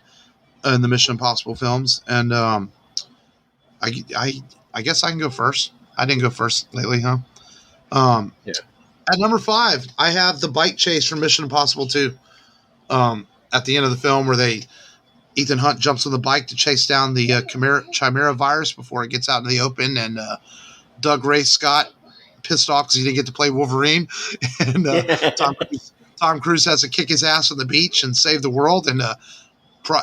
S1: in the Mission Impossible films. And I guess I can go first. I didn't go first lately, huh?
S3: Yeah.
S1: At number 5, I have the bike chase from Mission Impossible 2. At the end of the film where Ethan Hunt jumps on the bike to chase down the Chimera virus before it gets out in the open, and Doug Ray Scott pissed off because he didn't get to play Wolverine, and Tom Cruise has to kick his ass on the beach and save the world, and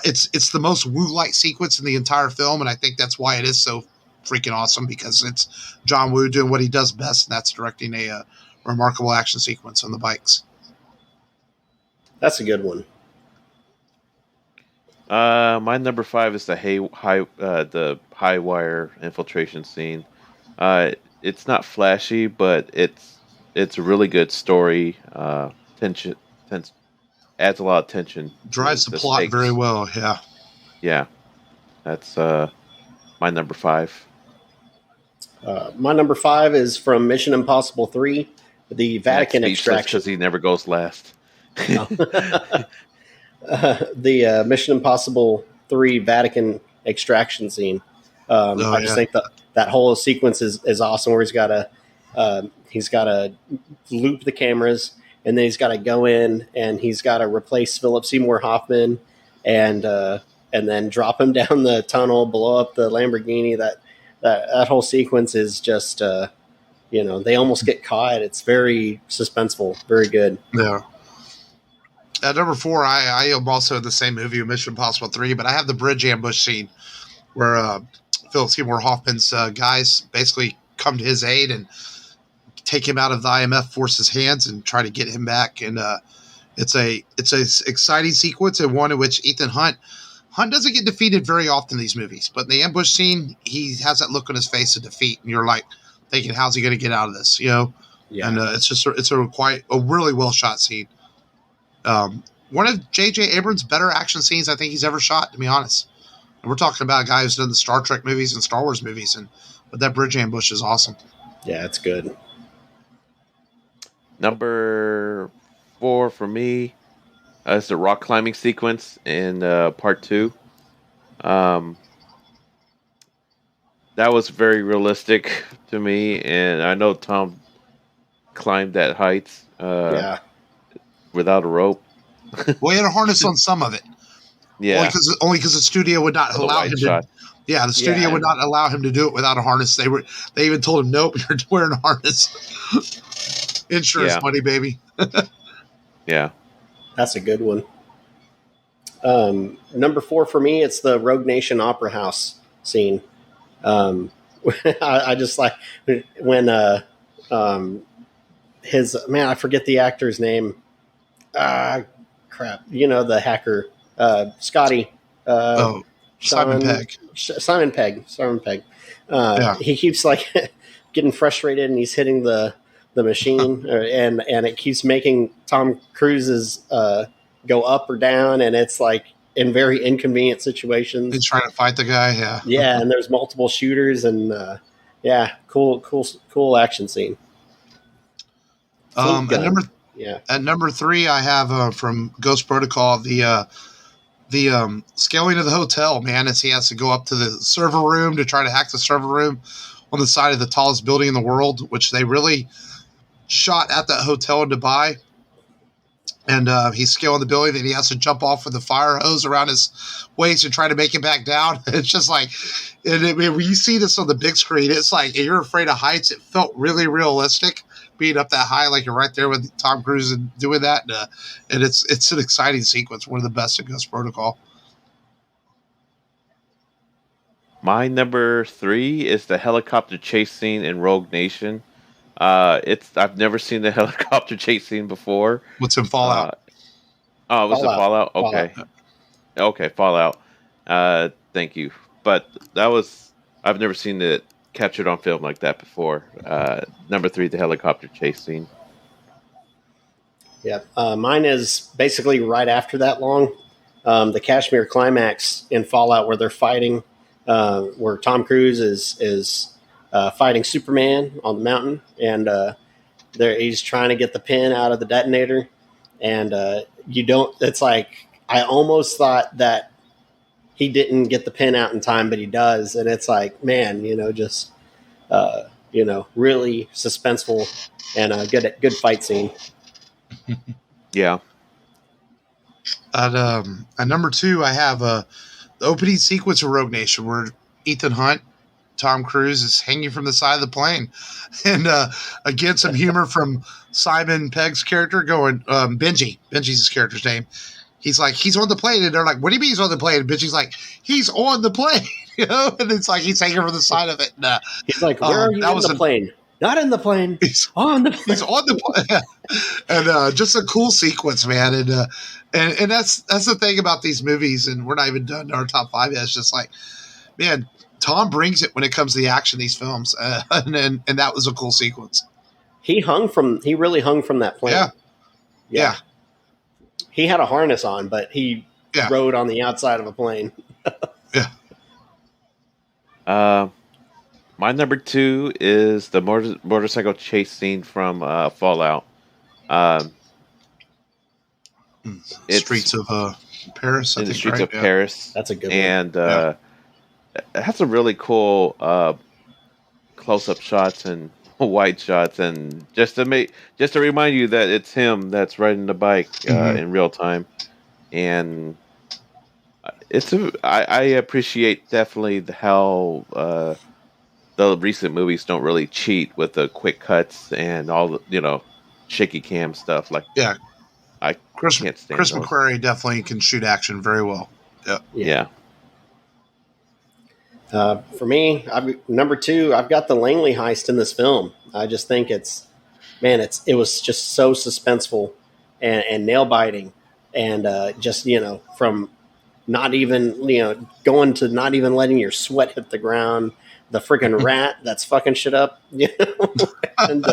S1: it's the most Woo-like sequence in the entire film, and I think that's why it is so freaking awesome, because it's John Woo doing what he does best, and that's directing a remarkable action sequence on the bikes.
S2: That's a good one.
S3: My number 5 is the high wire infiltration scene. It's not flashy, but it's a really good story. Tension adds a lot of tension.
S1: Drives the plot very well. Yeah.
S3: Yeah, that's my number 5.
S2: My number 5 is from Mission Impossible 3, the Vatican extraction.
S3: Because he never goes last.
S2: The Mission Impossible 3 Vatican extraction scene. I just think that whole sequence is awesome. Where he's got to loop the cameras, and then he's got to go in and he's got to replace Philip Seymour Hoffman, and and then drop him down the tunnel, blow up the Lamborghini. That whole sequence is just, they almost get caught. It's very suspenseful, very good.
S1: Yeah. At number 4, I am also in the same movie, Mission Impossible 3, but I have the bridge ambush scene where Philip Seymour Hoffman's guys basically come to his aid and take him out of the IMF force's hands and try to get him back. And it's a exciting sequence, and one in which Ethan Hunt doesn't get defeated very often in these movies, but in the ambush scene, he has that look on his face of defeat, and you're like thinking, how's he going to get out of this? Yeah. And it's a really well shot scene. One of J.J. Abrams' better action scenes I think he's ever shot, to be honest. And we're talking about a guy who's done the Star Trek movies and Star Wars movies, but that bridge ambush is awesome.
S2: Yeah, it's good.
S3: Number 4 for me is the rock climbing sequence in part 2. That was very realistic to me, and I know Tom climbed that height without a rope.
S1: Well, he had a harness on some of it.
S3: Yeah,
S1: only because the studio would not allow him to. Yeah, the studio would not allow him to do it without a harness. They even told him, nope, you're wearing a harness. Insurance money, baby.
S3: Yeah.
S2: That's a good one. Number 4 for me, it's the Rogue Nation Opera House scene. I just like when I forget the actor's name. Crap. The hacker, Scotty.
S1: Simon Pegg.
S2: Simon Pegg. He keeps getting frustrated, and he's hitting the machine, and it keeps making Tom Cruise's go up or down, and it's in very inconvenient situations.
S1: He's trying to fight the guy,
S2: yeah, and there's multiple shooters, and cool action scene.
S1: At number 3, I have from Ghost Protocol the scaling of the hotel, man, as he has to go up to the server room to try to hack the server room on the side of the tallest building in the world, which they really shot at that hotel in Dubai. And he's scaling the building, and he has to jump off with a fire hose around his waist and try to make it back down. It's just when you see this on the big screen, it's like you're afraid of heights. It felt really realistic being up that high, like you're right there with Tom Cruise and doing that. And it's an exciting sequence, one of the best in Ghost Protocol.
S3: My number 3 is the helicopter chase scene in Rogue Nation. I've never seen the helicopter chase scene before.
S1: What's in Fallout?
S3: It was in Fallout? Okay. Fallout. Okay, Fallout. Thank you. But I've never seen it captured on film like that before. Number 3, the helicopter chase scene.
S2: Yeah. Mine is basically right after that long. The Kashmir climax in Fallout where they're fighting, where Tom Cruise is fighting Superman on the mountain, and he's trying to get the pin out of the detonator, and it's I almost thought that he didn't get the pin out in time, but he does, and it's man, just really suspenseful and a good fight scene.
S3: Yeah.
S1: At number 2, I have the opening sequence of Rogue Nation where Ethan Hunt, Tom Cruise, is hanging from the side of the plane. And again, some humor from Simon Pegg's character going, Benji's his character's name. He's like, he's on the plane. And they're like, what do you mean he's on the plane? And Benji's like, he's on the plane. And it's he's hanging from the side of it. And,
S2: he's like, where are you in the plane? Not in the plane. He's on the plane.
S1: He's on the plane. And just a cool sequence, man. And that's the thing about these movies. And we're not even done our top 5 yet. It's just man, Tom brings it when it comes to the action of these films, and that was a cool sequence.
S2: He really hung from that plane. Yeah. He had a harness on, but he rode on the outside of a plane.
S3: My number 2 is the motorcycle chase scene from Fallout.
S1: Streets of Paris.
S3: In the streets of Paris.
S2: That's a good one.
S3: And it has some really cool close-up shots and wide shots, and just to remind you that it's him that's riding the bike in real time, and I appreciate definitely how the recent movies don't really cheat with the quick cuts and all the shaky cam stuff. Like
S1: Yeah,
S3: I
S1: Chris
S3: can't stand
S1: Chris
S3: those.
S1: McQuarrie definitely can shoot action very well. Yeah.
S3: Yeah.
S2: For me, number two, I've got the Langley heist in this film. I just think it was just so suspenseful and nail biting, and just from not even going to not even letting your sweat hit the ground. The freaking rat that's fucking shit up, and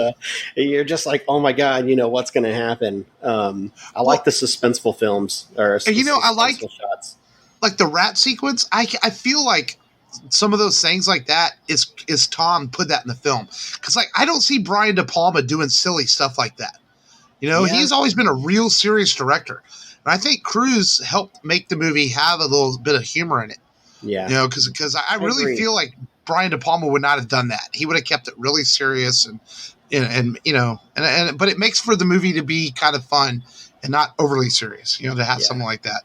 S2: you're just like, oh my god, what's going to happen. I like the suspenseful films or
S1: I like
S2: shots.
S1: Like the rat sequence. I feel like some of those things like that is Tom put that in the film, because like I don't see Brian De Palma doing silly stuff like that. He's always been a real serious director, and I think Cruise helped make the movie have a little bit of humor in it.
S2: Yeah,
S1: because I really feel like Brian De Palma would not have done that. He would have kept it really serious and but it makes for the movie to be kind of fun and not overly serious. To have something like that.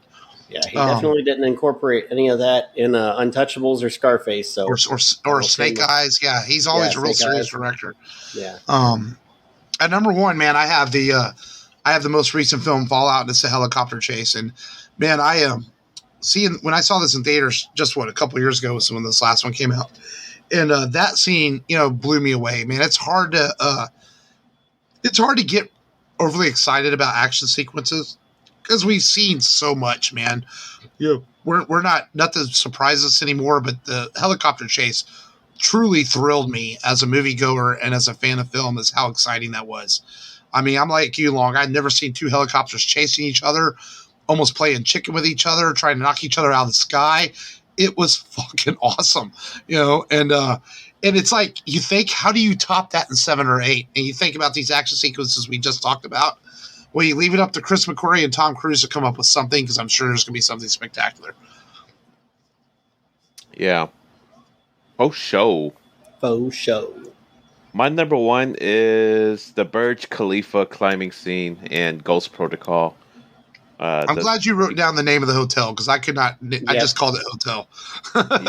S2: Yeah, he definitely didn't incorporate any of that in Untouchables or Scarface. So
S1: or Snake Eyes. Yeah, he's always a real serious director.
S2: Yeah.
S1: At number one, man, I have the most recent film, Fallout, and it's a helicopter chase. And man, when I saw this in theaters just a couple years ago was when this last one came out, and that scene blew me away. Man, it's hard to get overly excited about action sequences, because we've seen so much, man. We're nothing surprises us anymore, but the helicopter chase truly thrilled me as a moviegoer and as a fan of film, is how exciting that was. I mean, I'm like you, Long. I'd never seen two helicopters chasing each other, almost playing chicken with each other, trying to knock each other out of the sky. It was fucking awesome, and it's like, you think, how do you top that in 7 or 8? And you think about these action sequences we just talked about. Well, you leave it up to Chris McQuarrie and Tom Cruise to come up with something, because I'm sure there's going to be something spectacular.
S3: Yeah. Faux show. My number one is the Burj Khalifa climbing scene and Ghost Protocol.
S1: I'm glad you wrote down the name of the hotel, because I could not. I just called it hotel.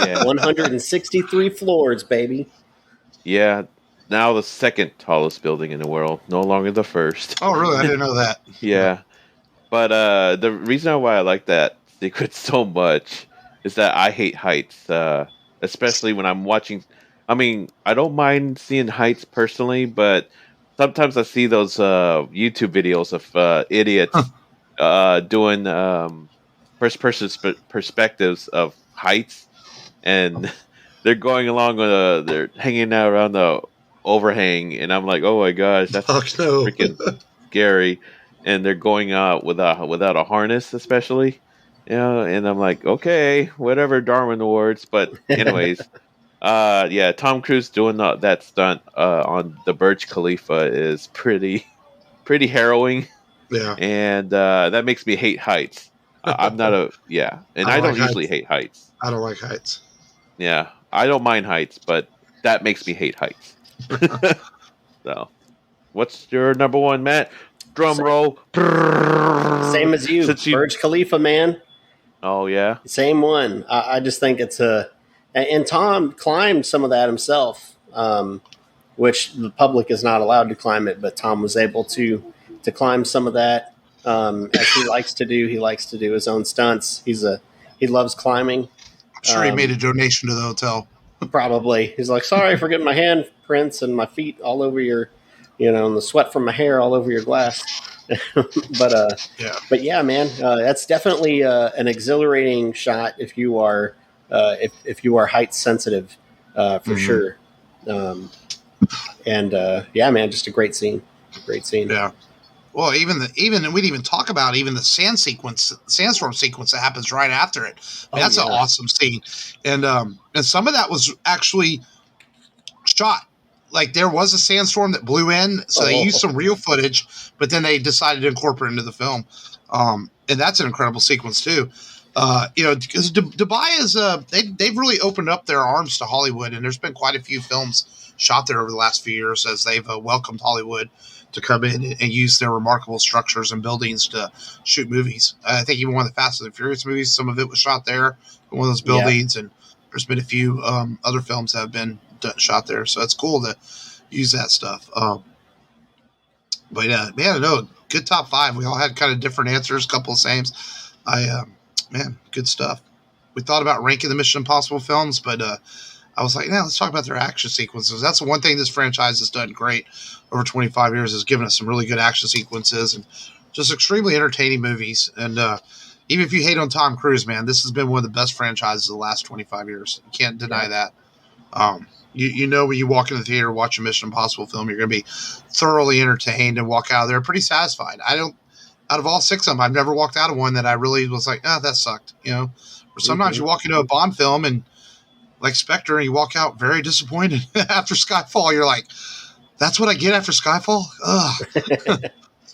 S2: Yeah, 163 floors, baby.
S3: Yeah. Now the second tallest building in the world, no longer the first.
S1: Oh, really? I didn't know that.
S3: Yeah. But the reason why I like that secret so much is that I hate heights, especially when I'm watching. I mean, I don't mind seeing heights personally, but sometimes I see those YouTube videos of idiots doing first-person perspectives of heights, and they're going along with they're hanging out around the overhang, and I'm like, oh my gosh, that's freaking scary. And they're going out without a harness, especially, and I'm like, okay, whatever, Darwin Awards. But anyways, Tom Cruise doing that stunt on the Burj Khalifa is pretty harrowing.
S1: Yeah,
S3: and that makes me hate heights. I'm not and I don't usually hate heights.
S1: I don't like heights.
S3: Yeah, I don't mind heights, but that makes me hate heights. So, what's your number one, Matt? Drum roll.
S2: Same as you. Burj Khalifa, man.
S3: Oh, yeah?
S2: Same one. I just think it's and Tom climbed some of that himself, which the public is not allowed to climb it, but Tom was able to climb some of that, as he likes to do. He likes to do his own stunts. He loves climbing.
S1: I'm sure he made a donation to the hotel.
S2: Probably. He's like, sorry for getting my handprints and my feet all over your, and the sweat from my hair all over your glass. But yeah, man, that's definitely an exhilarating shot if you are height sensitive, for sure. Man, just a great scene.
S1: Yeah. Well, even we'd even talk about even the sandstorm sequence that happens right after it. That's an awesome scene, and some of that was actually shot. Like, there was a sandstorm that blew in, so they used some real footage, but then they decided to incorporate it into the film, and that's an incredible sequence too. Because Dubai is they've really opened up their arms to Hollywood, and there's been quite a few films shot there over the last few years as they've welcomed Hollywood to come in and use their remarkable structures and buildings to shoot movies. I think even one of the Fast and the Furious movies, some of it was shot there, one of those buildings, and there's been a few other films that have been shot there. So it's cool to use that stuff. But man, no, good top 5. We all had kind of different answers, a couple of sames. Man, good stuff. We thought about ranking the Mission Impossible films, but I was like, let's talk about their action sequences. That's the one thing this franchise has done great over 25 years, is given us some really good action sequences and just extremely entertaining movies. And even if you hate on Tom Cruise, man, this has been one of the best franchises of the last 25 years. You can't deny that. You know, when you walk in the theater, watch a Mission Impossible film, you're going to be thoroughly entertained and walk out of there pretty satisfied. Out of all 6 of them, I've never walked out of one that I really was like, that sucked. You know, or sometimes you walk into a Bond film and like Spectre, and you walk out very disappointed after Skyfall. You're like, that's what I get after Skyfall? Ugh.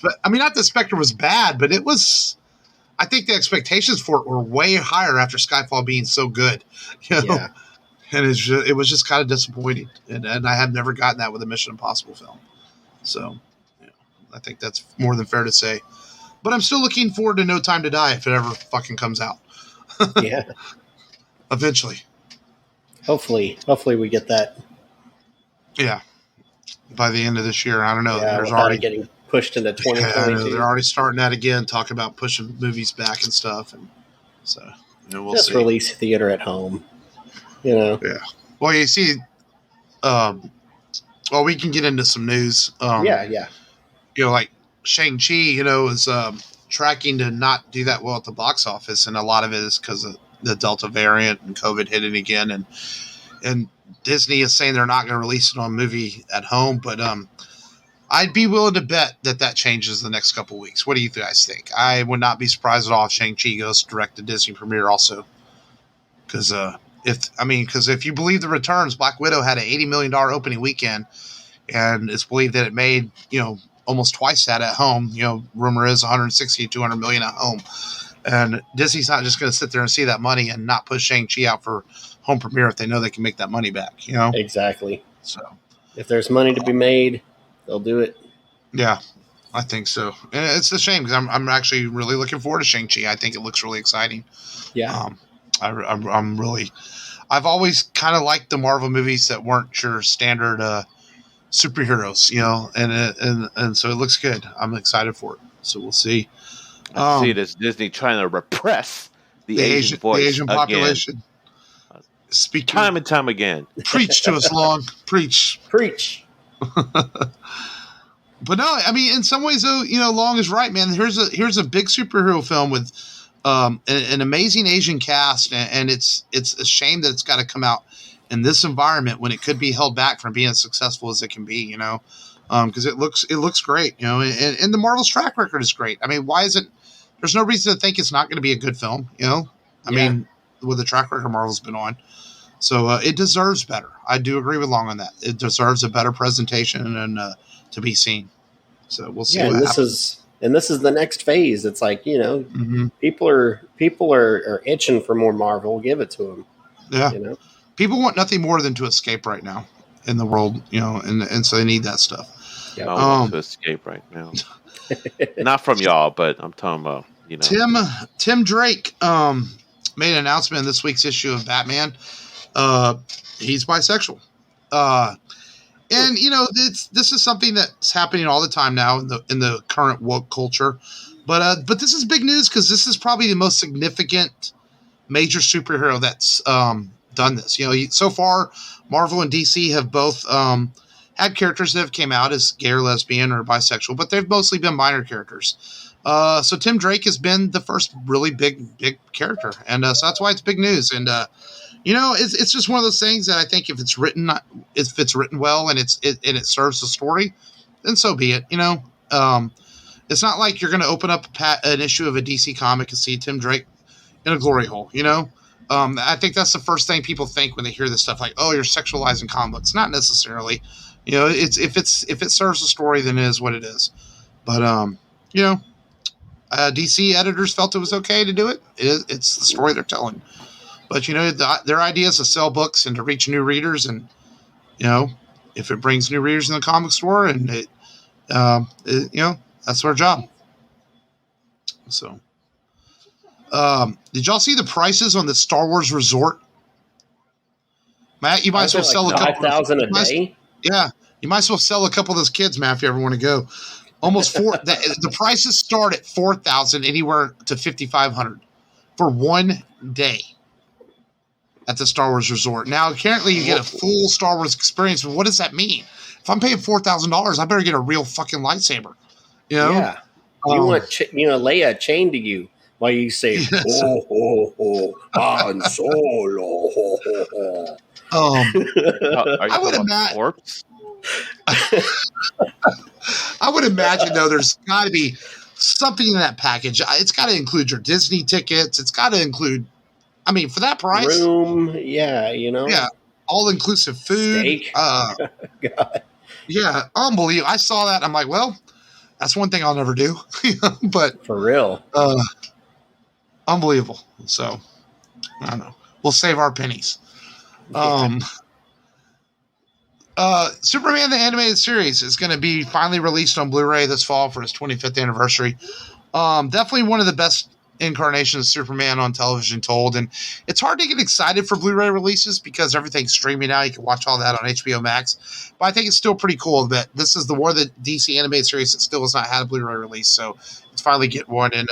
S1: But I mean, not that Spectre was bad, but it was, I think the expectations for it were way higher after Skyfall being so good. You know? Yeah. And it was just kind of disappointing. And I had never gotten that with a Mission Impossible film. So I think that's more than fair to say. But I'm still looking forward to No Time to Die if it ever fucking comes out.
S2: Yeah.
S1: Eventually.
S2: Hopefully we get that.
S1: Yeah. By the end of this year. I don't know.
S2: Yeah,
S1: there's already
S2: getting pushed into 2022.
S1: They're already starting that again, talking about pushing movies back and stuff. And so we'll
S2: just
S1: see.
S2: Release theater at home. You know.
S1: Yeah. Well, you see, we can get into some news.
S2: Yeah.
S1: You know, like Shang-Chi, is tracking to not do that well at the box office, and a lot of it is because of the Delta variant and COVID hitting again, and Disney is saying they're not going to release it on movie at home, but I'd be willing to bet that changes the next couple of weeks. What do you guys think? I would not be surprised at all if Shang-Chi goes direct to Disney Premiere also, because if you believe the returns, Black Widow had an $80 million opening weekend, and it's believed that it made, almost twice that at home. Rumor is 160, 200 million at home. And Disney's not just going to sit there and see that money and not push Shang-Chi out for home premiere if they know they can make that money back,
S2: Exactly.
S1: So
S2: if there's money to be made, they'll do it. Yeah,
S1: I think so. And it's a shame because I'm actually really looking forward to Shang-Chi. I think it looks really exciting.
S2: Yeah.
S1: I've always kind of liked the Marvel movies that weren't your standard superheroes, and so it looks good. I'm excited for it. So we'll see.
S3: I see it as Disney trying to repress the Asian voice,
S1: the Asian population.
S3: Speak time and time again.
S1: Preach to us, Long. Preach. But no, I mean, in some ways, though, Long is right, man. Here's a big superhero film with an amazing Asian cast, and it's a shame that it's got to come out in this environment when it could be held back from being as successful as it can be, because it looks great, and the Marvel's track record is great. I mean, why is it? There's no reason to think it's not going to be a good film, I mean, with the track record Marvel's been on. So it deserves better. I do agree with Long on that. It deserves a better presentation and to be seen. So we'll see.
S2: Yeah, this is the next phase. It's like, people are itching for more Marvel. Give it to them.
S1: Yeah. People want nothing more than to escape right now in the world, and so they need that stuff.
S3: Yeah, I want to escape right now. Not from y'all, but I'm talking about,
S1: Tim Drake made an announcement in this week's issue of Batman. He's bisexual. And this is something that's happening all the time now in the current woke culture. But this is big news because this is probably the most significant major superhero that's done this. So far, Marvel and DC have both had characters that have came out as gay or lesbian or bisexual, but they've mostly been minor characters. So Tim Drake has been the first really big character, and so that's why it's big news. And it's just one of those things that I think if it's written well and it serves the story, then so be it. It's not like you're going to open up an issue of a DC comic and see Tim Drake in a glory hole. I think that's the first thing people think when they hear this stuff, like, oh, you're sexualizing comic books. Not necessarily. It's if it serves the story, then it is what it is. But DC editors felt it was okay to do it. It's the story they're telling. But their idea is to sell books and to reach new readers, and if it brings new readers in the comic store, and that's our job. So, did y'all see the prices on the Star Wars Resort? Matt, you might as well sell a couple.
S2: 5,000 a day.
S1: Yeah, you might as well sell a couple of those kids, Matt, if you ever want to go. Almost the prices start at $4,000 anywhere to $5,500 for one day at the Star Wars Resort. Now, apparently, you get a full Star Wars experience. But what does that mean? If I'm paying $4,000, I better get a real fucking lightsaber. You know?
S2: Yeah. You want Leia chained to you while you say, Han Solo.
S1: I would imagine. I would imagine, though, there's got to be something in that package. It's got to include your Disney tickets. It's got to include, for that price,
S2: room. Yeah,
S1: all inclusive food.
S2: Steak.
S1: God. Yeah, unbelievable. I saw that. I'm like, well, that's one thing I'll never do. But
S2: for real,
S1: unbelievable. So I don't know. We'll save our pennies. Superman the Animated Series is going to be finally released on Blu-ray this fall for its 25th anniversary. Definitely one of the best incarnations of Superman on television told, and it's hard to get excited for Blu-ray releases because everything's streaming now. You can watch all that on HBO Max, but I think it's still pretty cool that this is the one of the DC Animated Series that still has not had a Blu-ray release, so it's finally getting one. And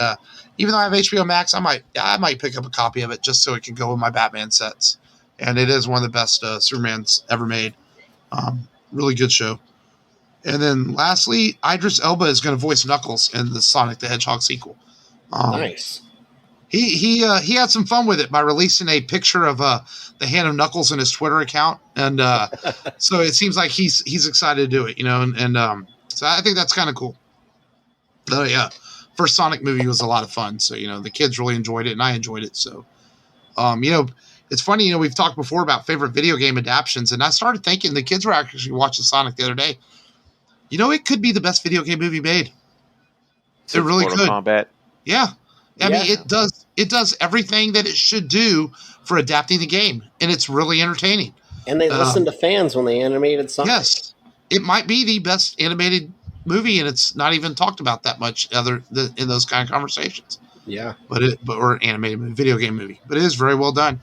S1: even though I have HBO Max, I might pick up a copy of it just so it can go with my Batman sets. And it is one of the best Supermans ever made. Really good show. And then lastly, Idris Elba is going to voice Knuckles in the Sonic the Hedgehog sequel.
S2: Nice.
S1: He had some fun with it by releasing a picture of the hand of Knuckles in his Twitter account, and so it seems like he's excited to do it, and so I think that's kind of cool. Yeah, first Sonic movie was a lot of fun, so the kids really enjoyed it, and I enjoyed it. So, it's funny, we've talked before about favorite video game adaptions, and I started thinking the kids were actually watching Sonic the other day. It could be the best video game movie made. It really could.
S3: Kombat.
S1: Yeah. I mean, it does everything that it should do for adapting the game, and it's really entertaining.
S2: And they listened to fans when they animated Sonic. Yes.
S1: It might be the best animated movie, and it's not even talked about that much in those kind of conversations.
S2: Yeah.
S1: Or animated movie, video game movie. But it is very well done.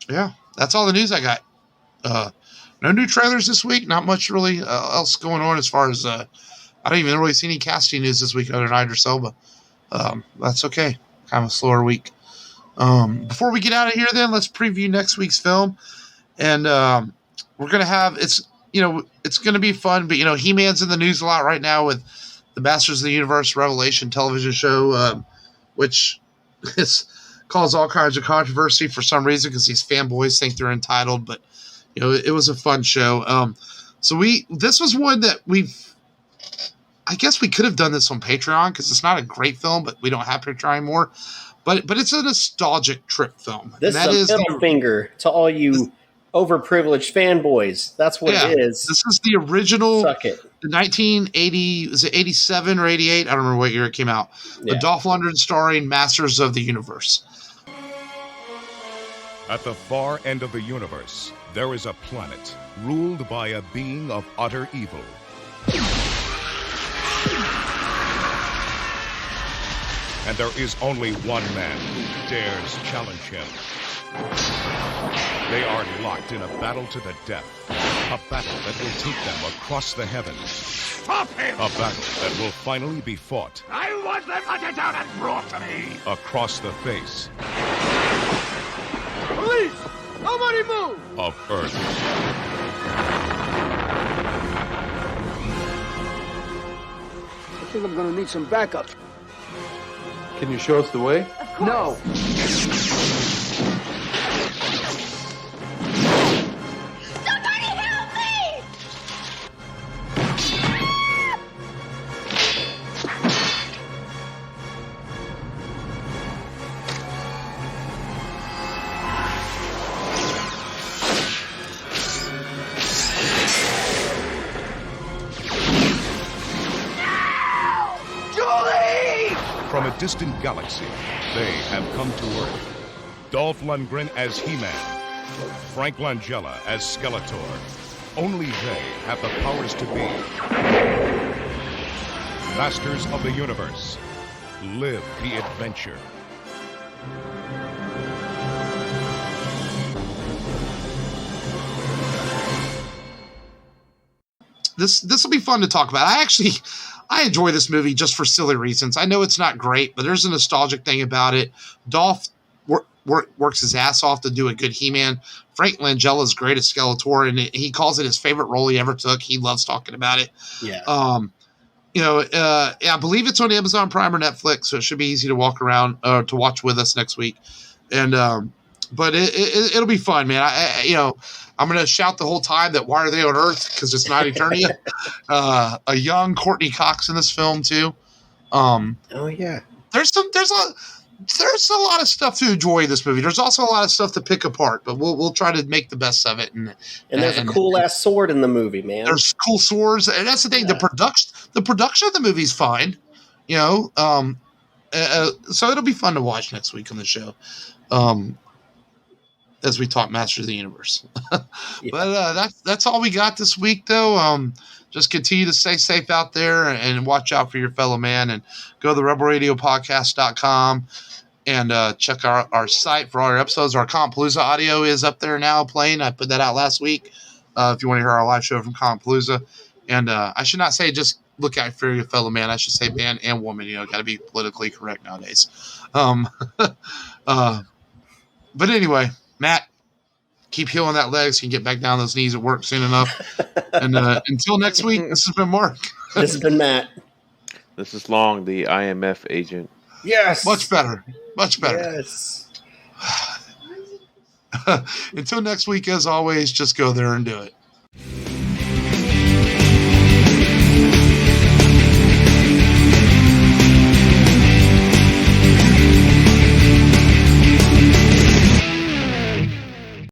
S1: Yeah, that's all the news I got. No new trailers this week. Not much really else going on as far as I don't even really see any casting news this week other than Idris Elba. That's okay. Kind of a slower week. Before we get out of here, then let's preview next week's film, and we're gonna have it's gonna be fun. But He-Man's in the news a lot right now with the Masters of the Universe Revelation television show, which is caused all kinds of controversy for some reason because these fanboys think they're entitled. But it was a fun show. So this was one that I guess we could have done this on Patreon because it's not a great film, but we don't have Patreon anymore. But it's a nostalgic trip film.
S2: This is a middle finger to all you overprivileged fanboys. That's what it is.
S1: This is the original.
S2: Suck it.
S1: The 1980, was it 87 or 88? I don't remember what year it came out. The Dolph Lundgren starring Masters of the Universe.
S4: At the far end of the universe, there is a planet ruled by a being of utter evil. And there is only one man who dares challenge him. They are locked in a battle to the death. A battle that will take them across the heavens.
S5: Stop him!
S4: A battle that will finally be fought.
S5: I want them hunted down and brought to me!
S4: Across the face.
S5: Police! Nobody move!
S4: Of Earth.
S6: I think I'm gonna need some backup.
S7: Can you show us the way?
S6: Of course. No.
S8: Somebody help me!
S4: From a distant galaxy, they have come to Earth. Dolph Lundgren as He-Man Frank Langella as Skeletor. Only they have the powers to be masters of the universe. Live the adventure.
S1: This will be fun to talk about. I enjoy this movie just for silly reasons. I know it's not great, but there's a nostalgic thing about it. Dolph works his ass off to do a good He-Man. Frank Langella is great at Skeletor, and he calls it his favorite role he ever took. He loves talking about it.
S2: Yeah.
S1: I believe it's on Amazon Prime or Netflix, so it should be easy to walk around to watch with us next week. And but it'll be fun, man. I'm going to shout the whole time that why are they on Earth? Because it's not Eternia. A young Courtney Cox in this film too.
S2: Oh yeah.
S1: There's a lot of stuff to enjoy in this movie. There's also a lot of stuff to pick apart, but we'll try to make the best of it. And
S2: there's a cool ass sword in the movie, man.
S1: There's cool swords, and that's the thing. Yeah. The production of the movie's fine, so it'll be fun to watch next week on the show, as we talk Masters of the Universe. Yeah. But that's all we got this week, though. Just continue to stay safe out there and watch out for your fellow man, and go to the rebelradiopodcast.com and check our site for all our episodes. Our Compalooza audio is up there now playing. I put that out last week. If you want to hear our live show from Compalooza. And I should not say just look out for your fellow man. I should say man and woman. Got to be politically correct nowadays. But anyway, Matt, keep healing that leg so you can get back down those knees at work soon enough. And until next week, this has been Mark.
S2: This has been Matt.
S3: This is Long, the IMF agent.
S2: Yes.
S1: Much better. Much better.
S2: Yes.
S1: Until next week, as always, just go there and do it.